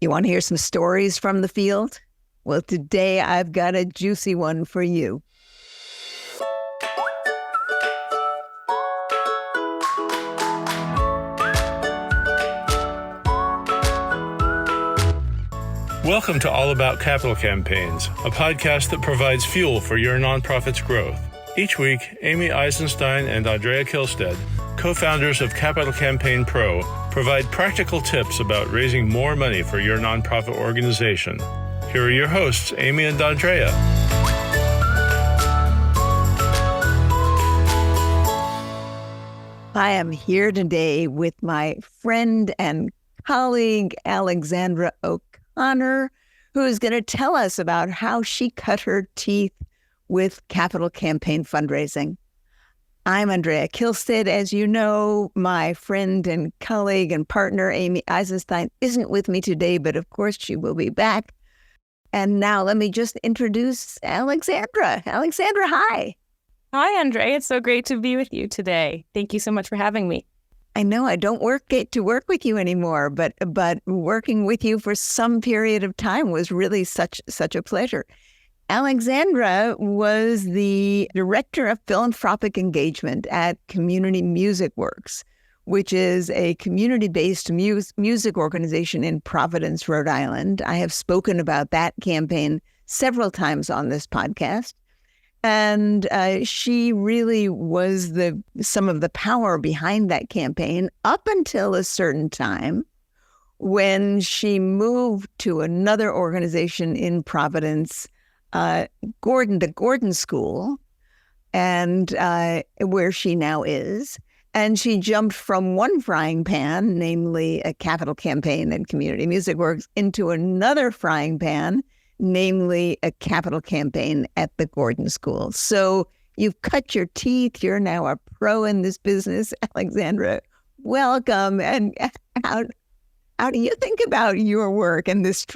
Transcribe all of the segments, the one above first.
You want to hear some stories from the field? Well, today I've got a juicy one for you. Welcome to All About Capital Campaigns, a podcast that provides fuel for your nonprofit's growth. Each week, Amy Eisenstein and Andrea Kihlstedt, co-founders of Capital Campaign Pro, provide practical tips about raising more money for your nonprofit organization. Here are your hosts, Amy and Andrea. I am here today with my friend and colleague, Alexandra O'Connor, who is going to tell us about how she cut her teeth with Capital Campaign fundraising. I'm Andrea Kihlstedt. As you know, my friend and colleague and partner, Amy Eisenstein, isn't with me today, but of course she will be back. And now let me just introduce Alexandra. Alexandra, hi. Hi, Andrea. It's so great to be with you today. Thank you so much for having me. I know I don't get to work with you anymore, but working with you for some period of time was really such a pleasure. Alexandra was the director of philanthropic engagement at Community MusicWorks, which is a community-based music organization in Providence, Rhode Island. I have spoken about that campaign several times on this podcast. And she really was some of the power behind that campaign up until a certain time when she moved to another organization in Providence, the Gordon School, and where she now is. And she jumped from one frying pan, namely a Capital Campaign and Community MusicWorks, into another frying pan, namely a Capital Campaign at the Gordon School. So you've cut your teeth. You're now a pro in this business. Alexandra, welcome. And how do you think about your work and this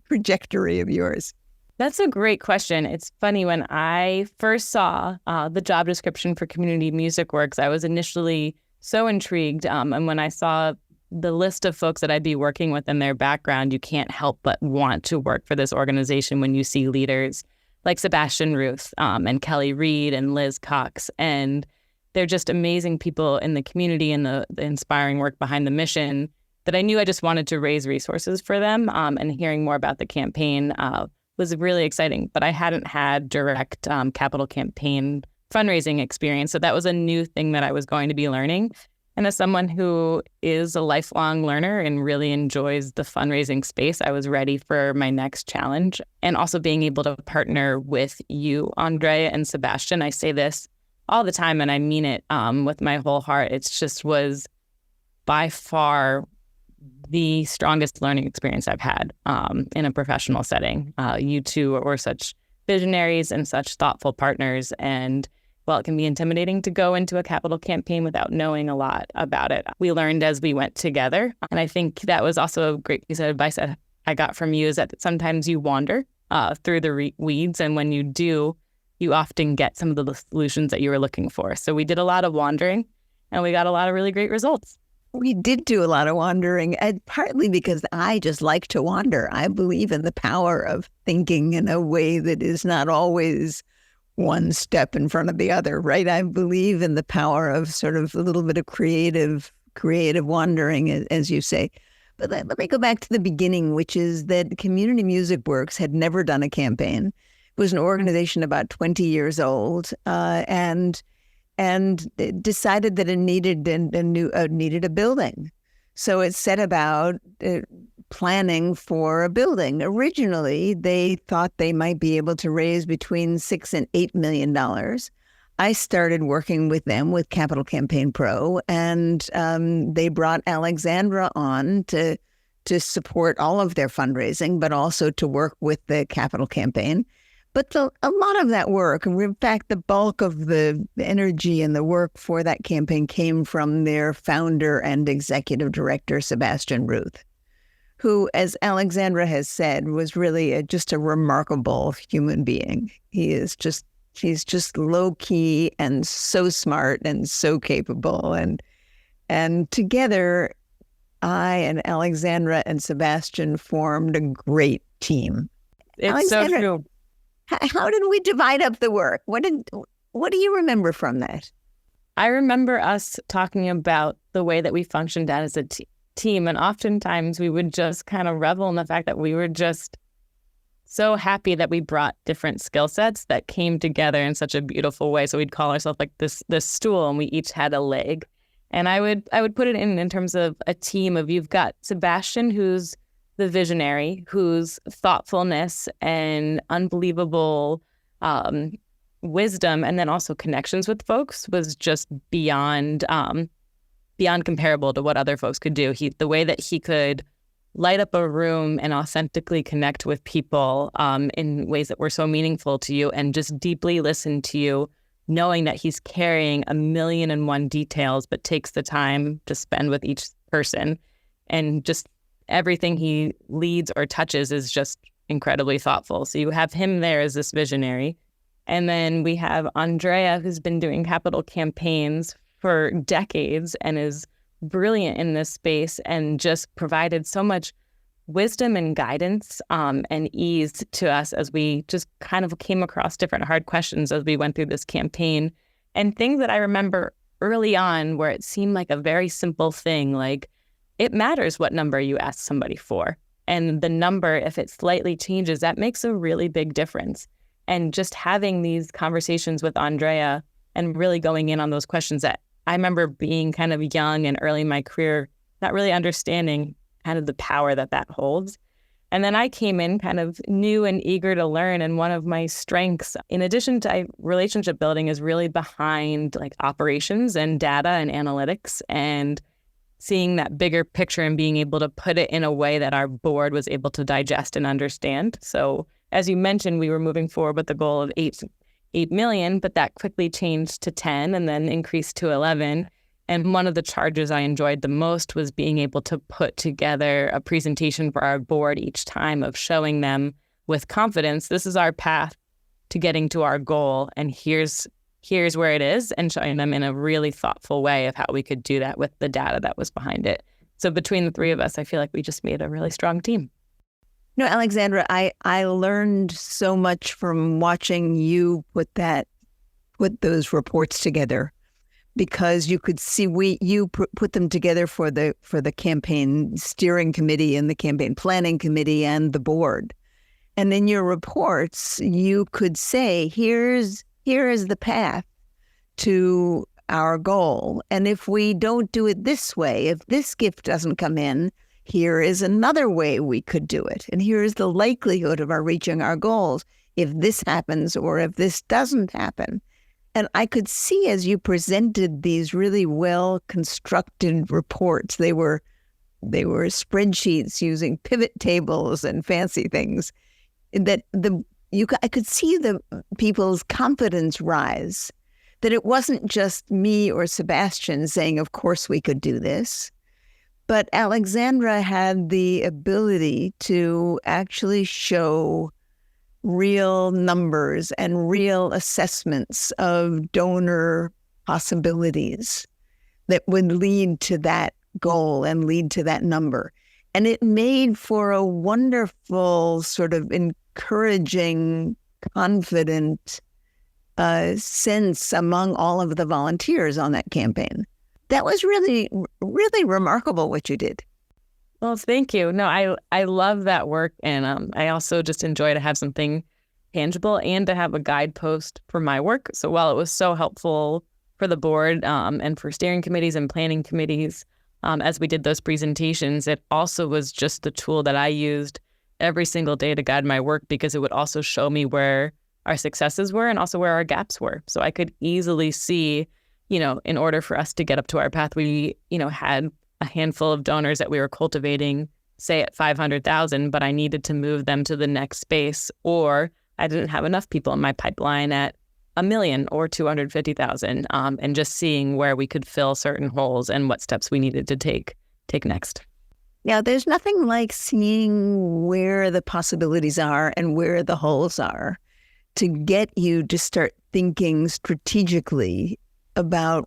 trajectory of yours? That's a great question. It's funny, when I first saw the job description for Community MusicWorks, I was initially so intrigued. And when I saw the list of folks that I'd be working with and their background, you can't help but want to work for this organization when you see leaders like Sebastian Ruth and Kelly Reed and Liz Cox. And they're just amazing people in the community and the inspiring work behind the mission that I knew I just wanted to raise resources for them. And hearing more about the campaign was really exciting, but I hadn't had direct Capital Campaign fundraising experience. So that was a new thing that I was going to be learning. And as someone who is a lifelong learner and really enjoys the fundraising space, I was ready for my next challenge. And also being able to partner with you, Andrea and Sebastian. I say this all the time, and I mean it with my whole heart. It's just was by far the strongest learning experience I've had in a professional setting. You two were such visionaries and such thoughtful partners. And while it can be intimidating to go into a Capital Campaign without knowing a lot about it, we learned as we went together. And I think that was also a great piece of advice that I got from you, is that sometimes you wander through the weeds. And when you do, you often get some of the solutions that you were looking for. So we did a lot of wandering and we got a lot of really great results. We did do a lot of wandering, and partly because I just like to wander. I believe in the power of thinking in a way that is not always one step in front of the other, right? I believe in the power of sort of a little bit of creative wandering, as you say. But let me go back to the beginning, which is that Community MusicWorks had never done a campaign. It was an organization about 20 years old, and decided that it needed a building. So it set about planning for a building. Originally, they thought they might be able to raise between $6 and $8 million. I started working with them with Capital Campaign Pro, and they brought Alexandra on to support all of their fundraising, but also to work with the Capital Campaign. But a lot of that work, and in fact, the bulk of the energy and the work for that campaign came from their founder and executive director, Sebastian Ruth, who, as Alexandra has said, was really just a remarkable human being. He's just low key and so smart and so capable. And together, I and Alexandra and Sebastian formed a great team. It's so true. How did we divide up the work? What do you remember from that? I remember us talking about the way that we functioned as a team, and oftentimes we would just kind of revel in the fact that we were just so happy that we brought different skill sets that came together in such a beautiful way. So we'd call ourselves like this stool, and we each had a leg. And I would put it in terms of a team of, you've got Sebastian, who's the visionary, whose thoughtfulness and unbelievable wisdom, and then also connections with folks, was just beyond comparable to what other folks could do. The way that he could light up a room and authentically connect with people in ways that were so meaningful to you, and just deeply listen to you, knowing that he's carrying 1,000,001 details, but takes the time to spend with each person. And just everything he leads or touches is just incredibly thoughtful. So you have him there as this visionary. And then we have Andrea, who's been doing capital campaigns for decades and is brilliant in this space, and just provided so much wisdom and guidance and ease to us as we just kind of came across different hard questions as we went through this campaign. And things that I remember early on where it seemed like a very simple thing, like it matters what number you ask somebody for. And the number, if it slightly changes, that makes a really big difference. And just having these conversations with Andrea and really going in on those questions that I remember being kind of young and early in my career, not really understanding kind of the power that holds. And then I came in kind of new and eager to learn. And one of my strengths, in addition to relationship building, is really behind like operations and data and analytics, and seeing that bigger picture and being able to put it in a way that our board was able to digest and understand. So as you mentioned, we were moving forward with the goal of 8 million, but that quickly changed to 10 and then increased to 11. And one of the charges I enjoyed the most was being able to put together a presentation for our board each time, of showing them with confidence, this is our path to getting to our goal, and here's where it is, and showing them in a really thoughtful way of how we could do that with the data that was behind it. So between the three of us, I feel like we just made a really strong team. No, Alexandra, I learned so much from watching you put those reports together, because you could see you put them together for the campaign steering committee and the campaign planning committee and the board. And in your reports, you could say, here is the path to our goal. And if we don't do it this way, if this gift doesn't come in, here is another way we could do it. And here is the likelihood of our reaching our goals if this happens or if this doesn't happen. And I could see, as you presented these really well-constructed reports, they were spreadsheets using pivot tables and fancy things, that I could see the people's confidence rise, that it wasn't just me or Sebastian saying, of course we could do this, but Alexandra had the ability to actually show real numbers and real assessments of donor possibilities that would lead to that goal and lead to that number. And it made for a wonderful, sort of encouraging, confident sense among all of the volunteers on that campaign. That was really, really remarkable what you did. Well, thank you. No, I love that work. And I also just enjoy to have something tangible and to have a guidepost for my work. So while it was so helpful for the board and for steering committees and planning committees, as we did those presentations, it also was just the tool that I used every single day to guide my work, because it would also show me where our successes were and also where our gaps were. So I could easily see, in order for us to get up to our path, we, had a handful of donors that we were cultivating, say at 500,000, but I needed to move them to the next space, or I didn't have enough people in my pipeline at 1 million or 250,000, and just seeing where we could fill certain holes and what steps we needed to take next. Yeah, there's nothing like seeing where the possibilities are and where the holes are to get you to start thinking strategically about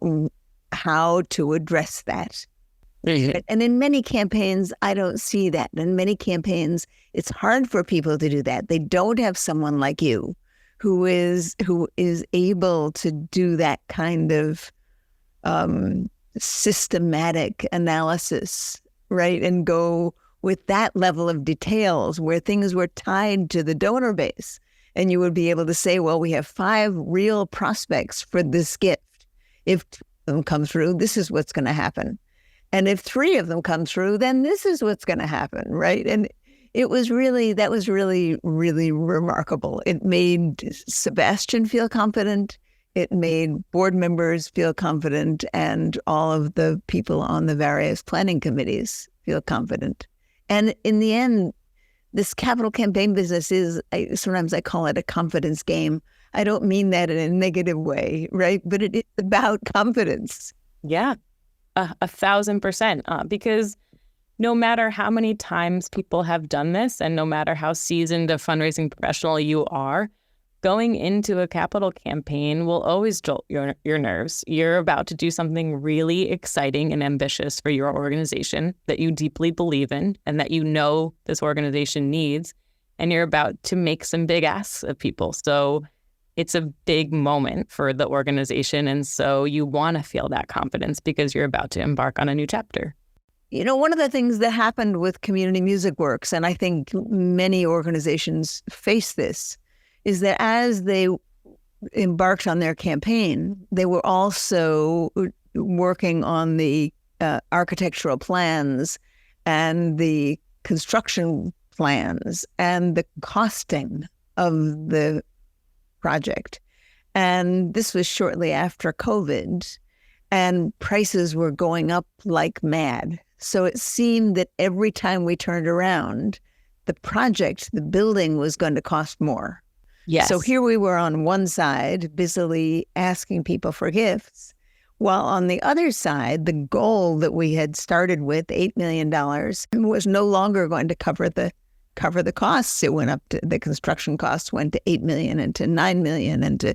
how to address that. Mhm. And in many campaigns, I don't see that. In many campaigns, it's hard for people to do that. They don't have someone like you who is able to do that kind of systematic analysis, right? And go with that level of details where things were tied to the donor base. And you would be able to say, well, we have 5 real prospects for this gift. If 2 of them come through, this is what's going to happen. And if 3 of them come through, then this is what's going to happen, right? And that was really, really remarkable. It made Sebastian feel confident. It made board members feel confident, and all of the people on the various planning committees feel confident. And in the end, this capital campaign business is, sometimes I call it a confidence game. I don't mean that in a negative way, right? But it is about confidence. Yeah, 1,000%. Because no matter how many times people have done this, and no matter how seasoned a fundraising professional you are, going into a capital campaign will always jolt your nerves. You're about to do something really exciting and ambitious for your organization that you deeply believe in and that you know this organization needs, and you're about to make some big asks of people. So it's a big moment for the organization, and so you want to feel that confidence because you're about to embark on a new chapter. You know, one of the things that happened with Community MusicWorks, and I think many organizations face this, is that as they embarked on their campaign, they were also working on the architectural plans and the construction plans and the costing of the project. And this was shortly after COVID, and prices were going up like mad. So it seemed that every time we turned around, the project, the building, was going to cost more. Yes. So here we were on one side, busily asking people for gifts, while on the other side, the goal that we had started with, $8 million, was no longer going to cover the costs. It went up to, the construction costs went to $8 million and to $9 million, and to,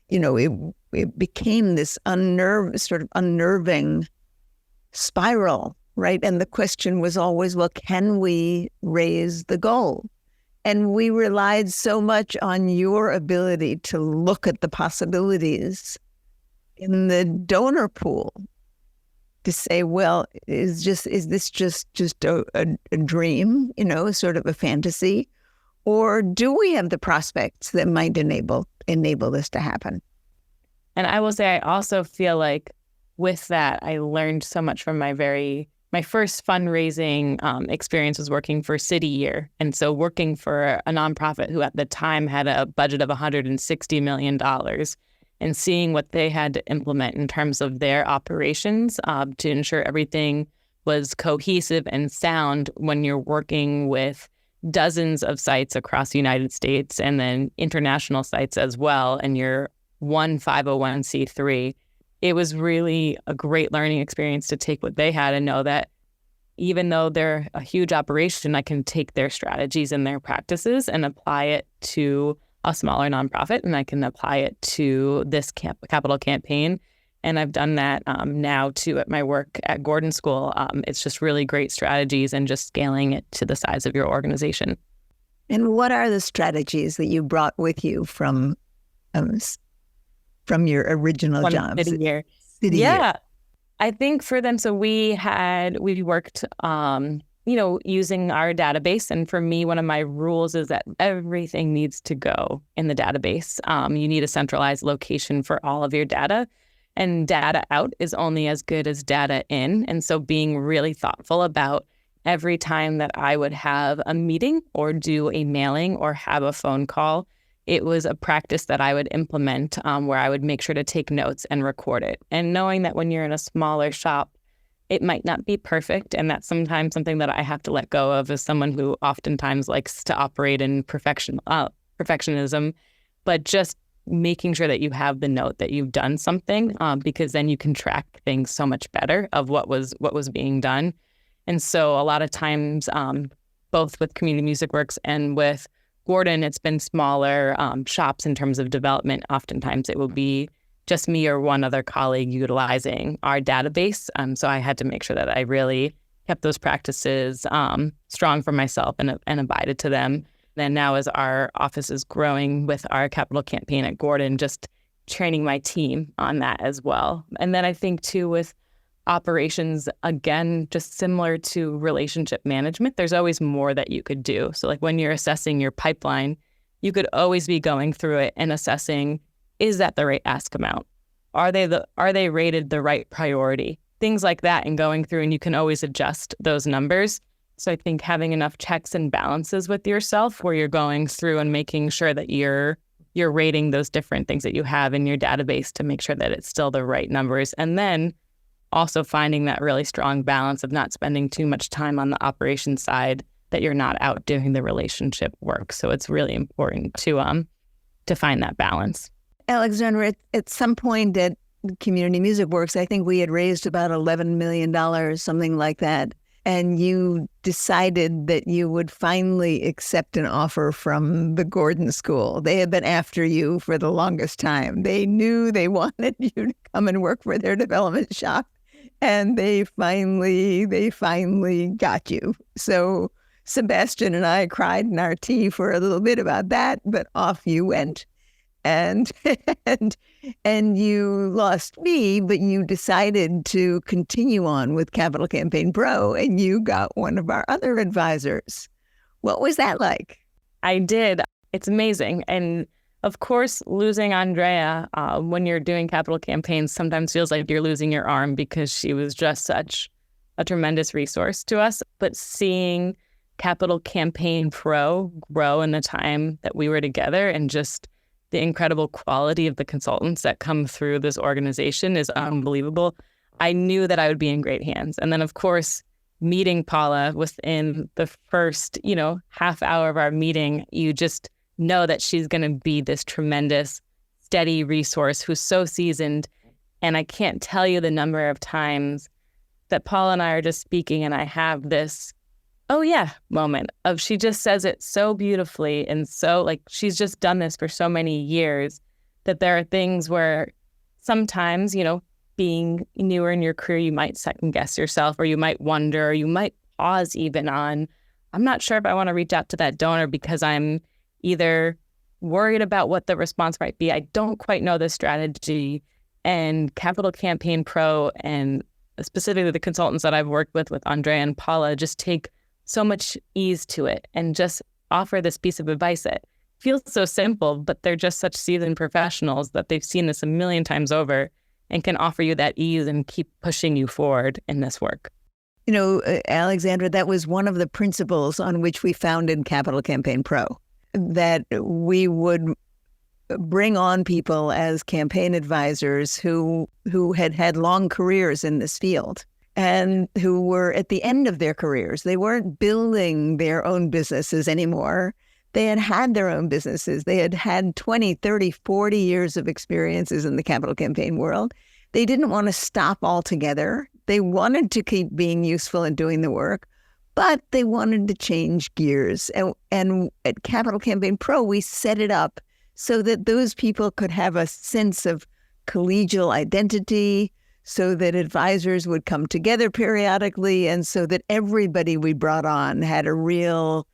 it became this unnerving spiral, right? And the question was always, well, can we raise the goal? And we relied so much on your ability to look at the possibilities in the donor pool to say, well, is this just a dream, sort of a fantasy? Or do we have the prospects that might enable this to happen? And I will say, I also feel like with that, I learned so much from my first fundraising experience was working for City Year. And so working for a nonprofit who at the time had a budget of $160 million, and seeing what they had to implement in terms of their operations to ensure everything was cohesive and sound when you're working with dozens of sites across the United States and then international sites as well, and you're one 501c3. It was really a great learning experience to take what they had and know that even though they're a huge operation, I can take their strategies and their practices and apply it to a smaller nonprofit, and I can apply it to this capital campaign. And I've done that now too at my work at Gordon School. It's just really great strategies and just scaling it to the size of your organization. And what are the strategies that you brought with you from your original jobs? City Year. City Yeah. Year. I think for them, so we worked, using our database. And for me, one of my rules is that everything needs to go in the database. You need a centralized location for all of your data, and data out is only as good as data in. And so being really thoughtful about every time that I would have a meeting or do a mailing or have a phone call, it was a practice that I would implement where I would make sure to take notes and record it. And knowing that when you're in a smaller shop, it might not be perfect. And that's sometimes something that I have to let go of as someone who oftentimes likes to operate in perfectionism, but just making sure that you have the note that you've done something, because then you can track things so much better of what was being done. And so a lot of times, both with Community MusicWorks and with Gordon, it's been smaller shops in terms of development. Oftentimes it will be just me or one other colleague utilizing our database. So I had to make sure that I really kept those practices strong for myself and abided to them. Then now as our office is growing with our capital campaign at Gordon, just training my team on that as well. And then I think too with operations, again, just similar to relationship management, there's always more that you could do. So like when you're assessing your pipeline, you could always be going through it and assessing, is that the right ask amount? Are they rated the right priority? Things like that, and going through, and you can always adjust those numbers. So I think having enough checks and balances with yourself where you're going through and making sure that you're rating those different things that you have in your database to make sure that it's still the right numbers. And then also finding that really strong balance of not spending too much time on the operations side, that you're not out doing the relationship work. So it's really important to find that balance. Alexandra, at some point at Community MusicWorks, I think we had raised about $11 million, something like that. And you decided that you would finally accept an offer from the Gordon School. They had been after you for the longest time. They knew they wanted you to come and work for their development shop. And they finally got you. So Sebastian and I cried in our tea for a little bit about that, but off you went. And you lost me, but you decided to continue on with Capital Campaign Pro, and you got one of our other advisors. What was that like? I did. It's amazing. And of course, losing Andrea when you're doing capital campaigns sometimes feels like you're losing your arm, because she was just such a tremendous resource to us. But seeing Capital Campaign Pro grow in the time that we were together, and just the incredible quality of the consultants that come through this organization is unbelievable. I knew that I would be in great hands. And then, of course, meeting Paula within the first, half hour of our meeting, you just know that she's going to be this tremendous, steady resource who's so seasoned. And I can't tell you the number of times that Paula and I are just speaking, and I have this, oh yeah, moment of, she just says it so beautifully, and so like she's just done this for so many years, that there are things where sometimes, being newer in your career, you might second guess yourself, or you might wonder, or you might pause even on, I'm not sure if I want to reach out to that donor because I'm either worried about what the response might be. I don't quite know the strategy. And Capital Campaign Pro, and specifically the consultants that I've worked with Andrea and Paula, just take so much ease to it and just offer this piece of advice that feels so simple, but they're just such seasoned professionals that they've seen this a million times over and can offer you that ease and keep pushing you forward in this work. Alexandra, that was one of the principles on which we founded Capital Campaign Pro, that we would bring on people as campaign advisors who had had long careers in this field, and who were at the end of their careers. They weren't building their own businesses anymore. They had had their own businesses. They had had 20, 30, 40 years of experiences in the capital campaign world. They didn't want to stop altogether. They wanted to keep being useful and doing the work, but they wanted to change gears. And at Capital Campaign Pro, we set it up so that those people could have a sense of collegial identity, so that advisors would come together periodically, and so that everybody we brought on had real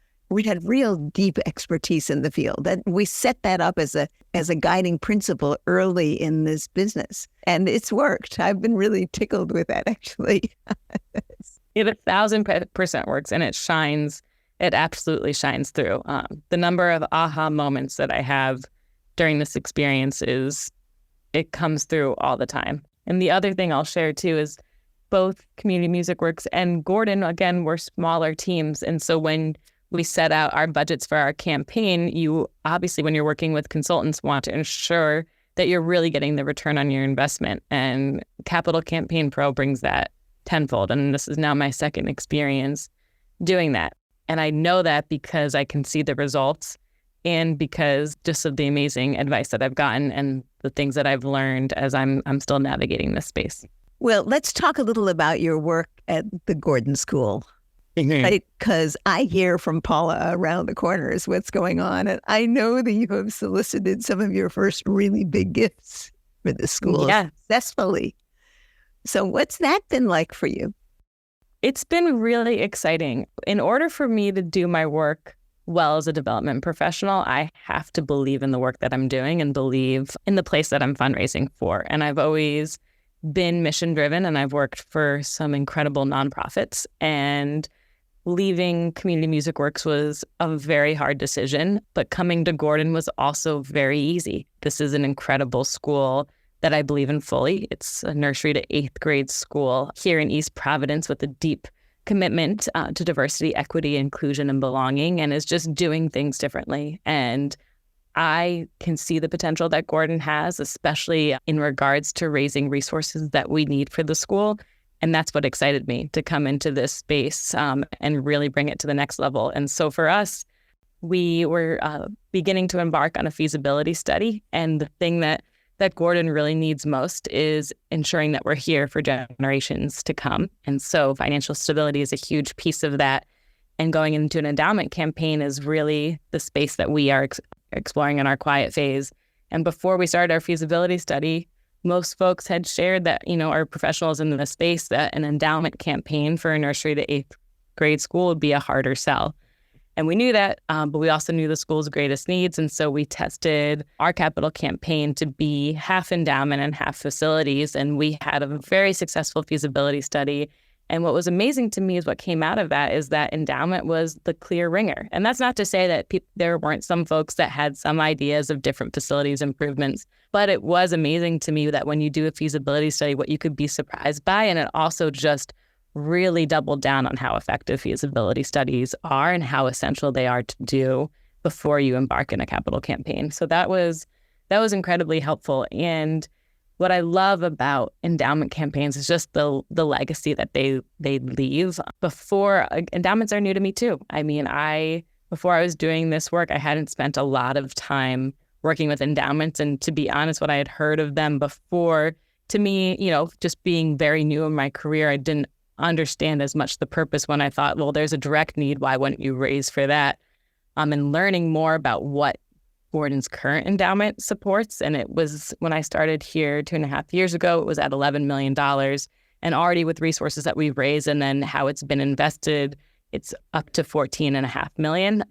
deep expertise in the field. That we set that up as a guiding principle early in this business, and it's worked. I've been really tickled with that, actually. It 1,000% works, and it shines. It absolutely shines through. The number of aha moments that I have during this experience it comes through all the time. And the other thing I'll share too is both Community MusicWorks and Gordon, again, we're smaller teams. And so when we set out our budgets for our campaign, you obviously, when you're working with consultants, want to ensure that you're really getting the return on your investment. And Capital Campaign Pro brings that tenfold. And this is now my second experience doing that. And I know that because I can see the results, and because just of the amazing advice that I've gotten and the things that I've learned as I'm still navigating this space. Well, let's talk a little about your work at the Gordon School. Because I hear from Paula around the corners what's going on. And I know that you have solicited some of your first really big gifts for the school Yeah. successfully. So what's that been like for you? It's been really exciting. In order for me to do my work well as a development professional, I have to believe in the work that I'm doing and believe in the place that I'm fundraising for. And I've always been mission driven, and I've worked for some incredible nonprofits. And leaving Community MusicWorks was a very hard decision, but coming to Gordon was also very easy. This is an incredible school that I believe in fully. It's a nursery to 8th grade school here in East Providence with a deep commitment to diversity, equity, inclusion, and belonging, and is just doing things differently. And I can see the potential that Gordon has, especially in regards to raising resources that we need for the school. And that's what excited me to come into this space and really bring it to the next level. And so for us, we were beginning to embark on a feasibility study. And the thing that Gordon really needs most is ensuring that we're here for generations to come. And so financial stability is a huge piece of that. And going into an endowment campaign is really the space that we are exploring in our quiet phase. And before we started our feasibility study, most folks had shared that, our professionals in the space, that an endowment campaign for a nursery to 8th grade school would be a harder sell. And we knew that, but we also knew the school's greatest needs. And so we tested our capital campaign to be half endowment and half facilities. And we had a very successful feasibility study. And what was amazing to me is what came out of that is that endowment was the clear winner. And that's not to say that there weren't some folks that had some ideas of different facilities improvements, but it was amazing to me that when you do a feasibility study, what you could be surprised by. And it also just really doubled down on how effective feasibility studies are and how essential they are to do before you embark in a capital campaign. So that was incredibly helpful. And what I love about endowment campaigns is just the legacy that they leave. Endowments are new to me too. I mean, before I was doing this work, I hadn't spent a lot of time working with endowments. And to be honest, what I had heard of them before, to me, just being very new in my career, I didn't understand as much the purpose when I thought, well, there's a direct need. Why wouldn't you raise for that? And learning more about what Gordon's current endowment supports. And it was when I started here 2.5 years ago, it was at $11 million. And already with resources that we've raised and then how it's been invested, it's up to $14.5 million.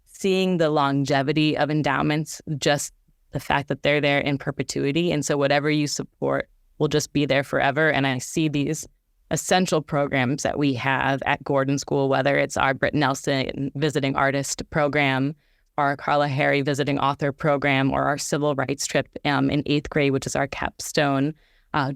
Seeing the longevity of endowments, just the fact that they're there in perpetuity. And so whatever you support will just be there forever. And I see these essential programs that we have at Gordon School, whether it's our Britt Nelson Visiting Artist program, our Carla Harry Visiting Author program, or our Civil Rights trip in 8th grade, which is our capstone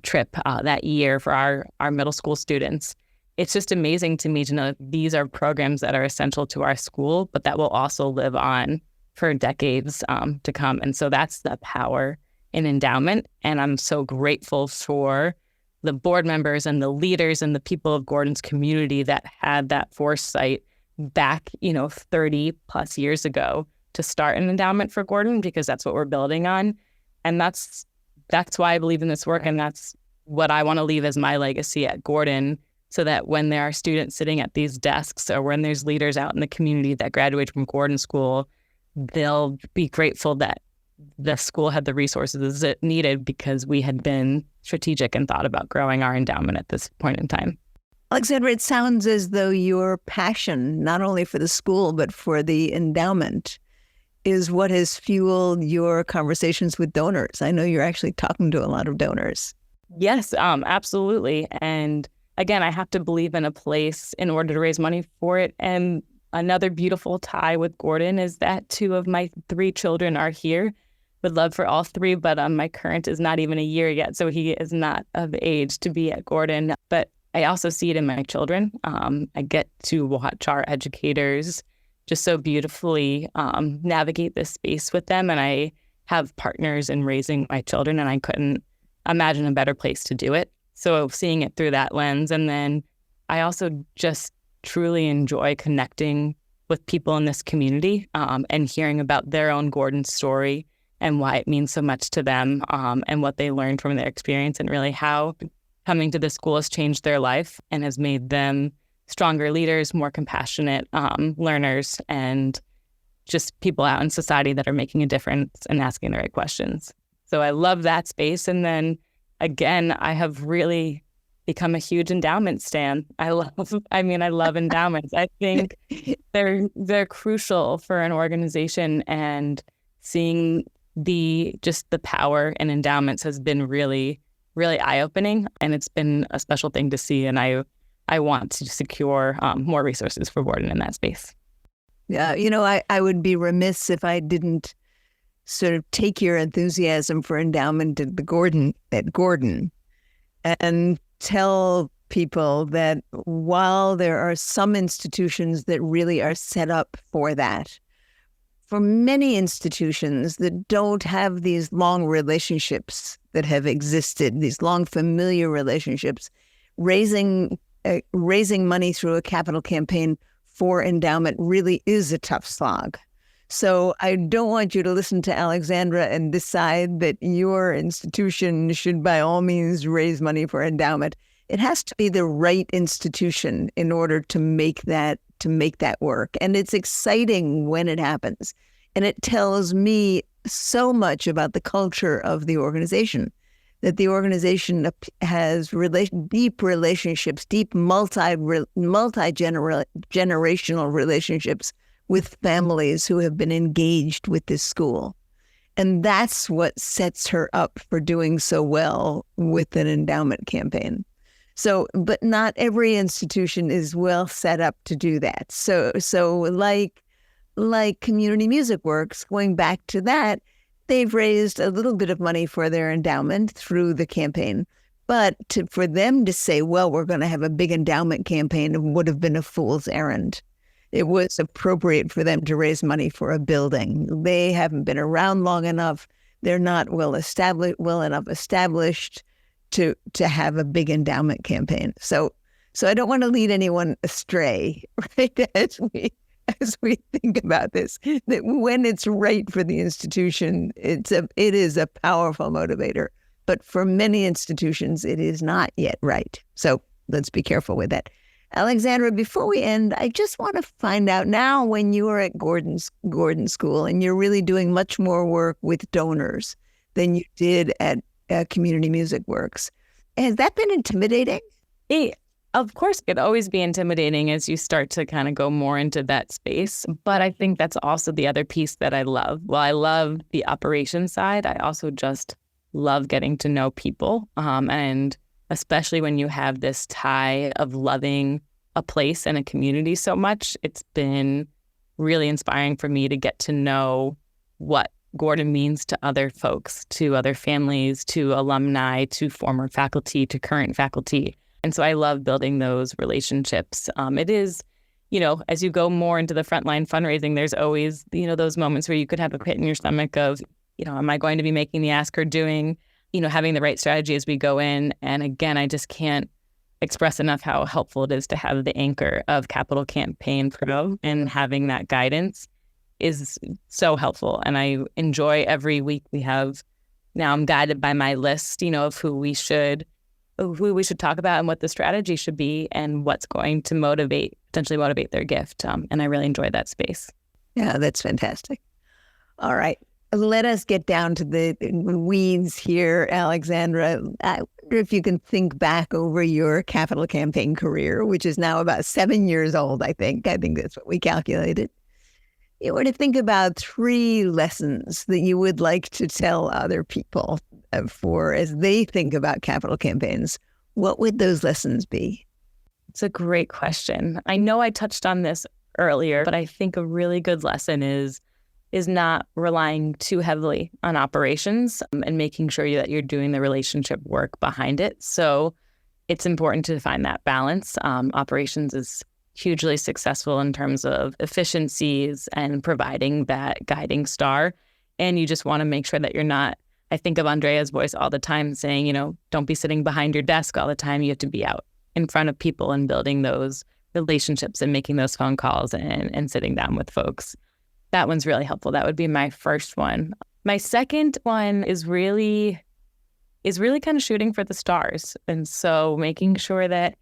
trip that year for our middle school students. It's just amazing to me to know that these are programs that are essential to our school, but that will also live on for decades to come. And so that's the power in endowment. And I'm so grateful for the board members and the leaders and the people of Gordon's community that had that foresight back, 30 plus years ago to start an endowment for Gordon, because that's what we're building on. And that's why I believe in this work. And that's what I want to leave as my legacy at Gordon, so that when there are students sitting at these desks or when there's leaders out in the community that graduate from Gordon School, they'll be grateful that the school had the resources it needed because we had been strategic and thought about growing our endowment at this point in time. Alexandra, it sounds as though your passion, not only for the school, but for the endowment, is what has fueled your conversations with donors. I know you're actually talking to a lot of donors. Yes, absolutely. And again, I have to believe in a place in order to raise money for it. And another beautiful tie with Gordon is that 2 of my 3 children are here. Would love for all 3, but my current is not even a year yet, so he is not of age to be at Gordon. But I also see it in my children. I get to watch our educators just so beautifully navigate this space with them. And I have partners in raising my children, and I couldn't imagine a better place to do it. So seeing it through that lens. And then I also just truly enjoy connecting with people in this community and hearing about their own Gordon story and why it means so much to them and what they learned from their experience, and really how coming to the school has changed their life and has made them stronger leaders, more compassionate learners, and just people out in society that are making a difference and asking the right questions. So I love that space. And then again, I have really become a huge endowment stan. I love endowments. I think they're crucial for an organization, and seeing the power in endowments has been really, really eye-opening, and it's been a special thing to see. And I want to secure more resources for Gordon in that space. Yeah, I would be remiss if I didn't sort of take your enthusiasm for endowment at Gordon and tell people that while there are some institutions that really are set up for that, for many institutions that don't have these long relationships that have existed, these long familiar relationships, raising money through a capital campaign for endowment really is a tough slog. So I don't want you to listen to Alexandra and decide that your institution should by all means raise money for endowment. It has to be the right institution in order to make that work. And it's exciting when it happens. And it tells me so much about the culture of the organization, that the organization has deep relationships, deep multi-generational relationships with families who have been engaged with this school. And that's what sets her up for doing so well with an endowment campaign. So, but not every institution is well set up to do that. So like Community MusicWorks, going back to that, they've raised a little bit of money for their endowment through the campaign. But for them to say, well, we're going to have a big endowment campaign would have been a fool's errand. It was appropriate for them to raise money for a building. They haven't been around long enough. They're not well enough established to have a big endowment campaign. So I don't want to lead anyone astray, right? As we think about this, that when it's right for the institution, it is a powerful motivator. But for many institutions, it is not yet right. So let's be careful with that. Alexandra, before we end, I just want to find out now, when you are at Gordon School and you're really doing much more work with donors than you did at Community MusicWorks, has that been intimidating? Of course, it could always be intimidating as you start to kind of go more into that space. But I think that's also the other piece that I love. Well, I love the operations side. I also just love getting to know people. And especially when you have this tie of loving a place and a community so much, it's been really inspiring for me to get to know what Gordon means to other folks, to other families, to alumni, to former faculty, to current faculty. And so I love building those relationships. It is, as you go more into the frontline fundraising, there's always, those moments where you could have a pit in your stomach of, am I going to be making the ask or doing, having the right strategy as we go in. And again, I just can't express enough how helpful it is to have the anchor of Capital Campaign Pro, and having that guidance is so helpful. And I enjoy every week we have. Now I'm guided by my list, of who we should talk about and what the strategy should be and what's going to potentially motivate their gift. And I really enjoy that space. Yeah, that's fantastic. All right. Let us get down to the weeds here, Alexandra. I wonder if you can think back over your capital campaign career, which is now about 7 years old, I think. I think that's what we calculated. You were to think about 3 lessons that you would like to tell other people as they think about capital campaigns. What would those lessons be? It's a great question. I know I touched on this earlier, but I think a really good lesson is not relying too heavily on operations and making sure that you're doing the relationship work behind it. So it's important to find that balance. Operations is hugely successful in terms of efficiencies and providing that guiding star. And you just want to make sure that you're not, I think of Andrea's voice all the time saying, don't be sitting behind your desk all the time. You have to be out in front of people and building those relationships and making those phone calls and sitting down with folks. That one's really helpful. That would be my first one. My second one is really kind of shooting for the stars. And so making sure that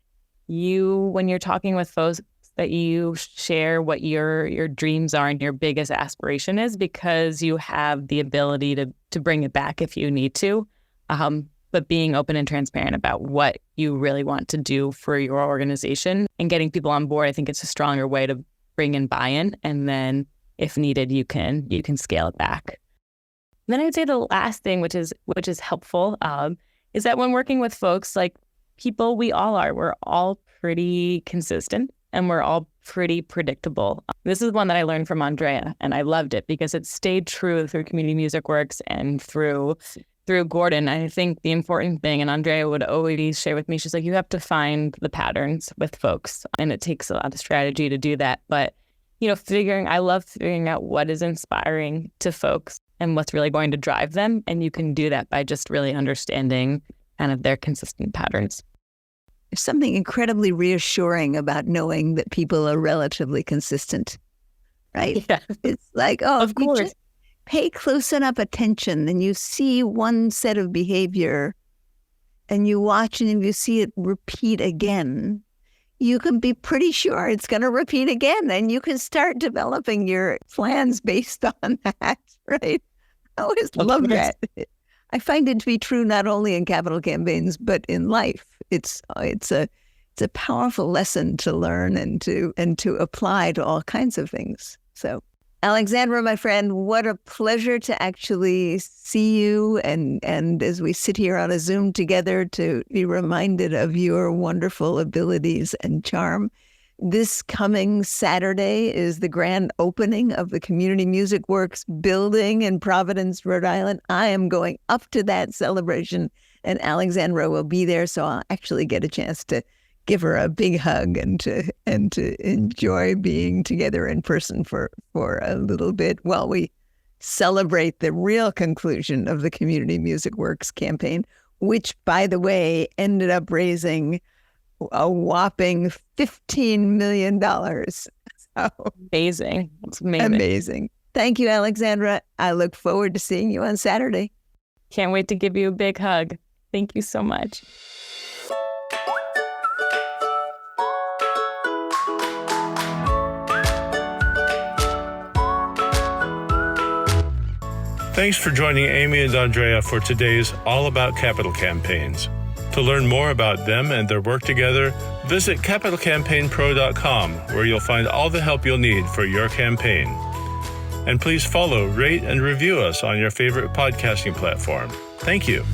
when you're talking with folks, that you share what your dreams are and your biggest aspiration is, because you have the ability to bring it back if you need to. But being open and transparent about what you really want to do for your organization and getting people on board, I think it's a stronger way to bring in buy-in. And then if needed, you can scale it back. And then I'd say the last thing, which is helpful, is that when working with folks, like people, we're all pretty consistent and we're all pretty predictable. This is one that I learned from Andrea, and I loved it because it stayed true through Community MusicWorks and through Gordon. I think the important thing, and Andrea would always share with me, she's like, you have to find the patterns with folks, and it takes a lot of strategy to do that. But, I love figuring out what is inspiring to folks and what's really going to drive them. And you can do that by just really understanding kind of their consistent patterns. There's something incredibly reassuring about knowing that people are relatively consistent, right? Yeah. It's like, of course. You just pay close enough attention and you see one set of behavior and you watch, and if you see it repeat again, you can be pretty sure it's going to repeat again, and you can start developing your plans based on that, right? I always love that. I find it to be true not only in capital campaigns, but in life. It's a powerful lesson to learn and to apply to all kinds of things. So, Alexandra, my friend, what a pleasure to actually see you and as we sit here on a Zoom together to be reminded of your wonderful abilities and charm. This coming Saturday is the grand opening of the Community MusicWorks building in Providence, Rhode Island. I am going up to that celebration, and Alexandra will be there, so I'll actually get a chance to give her a big hug and to enjoy being together in person for a little bit while we celebrate the real conclusion of the Community MusicWorks campaign, which, by the way, ended up raising a whopping $15 million. So, amazing. It's amazing. Amazing. Thank you, Alexandra. I look forward to seeing you on Saturday. Can't wait to give you a big hug. Thank you so much. Thanks for joining Amy and Andrea for today's All About Capital Campaigns. To learn more about them and their work together, visit capitalcampaignpro.com, where you'll find all the help you'll need for your campaign. And please follow, rate, and review us on your favorite podcasting platform. Thank you.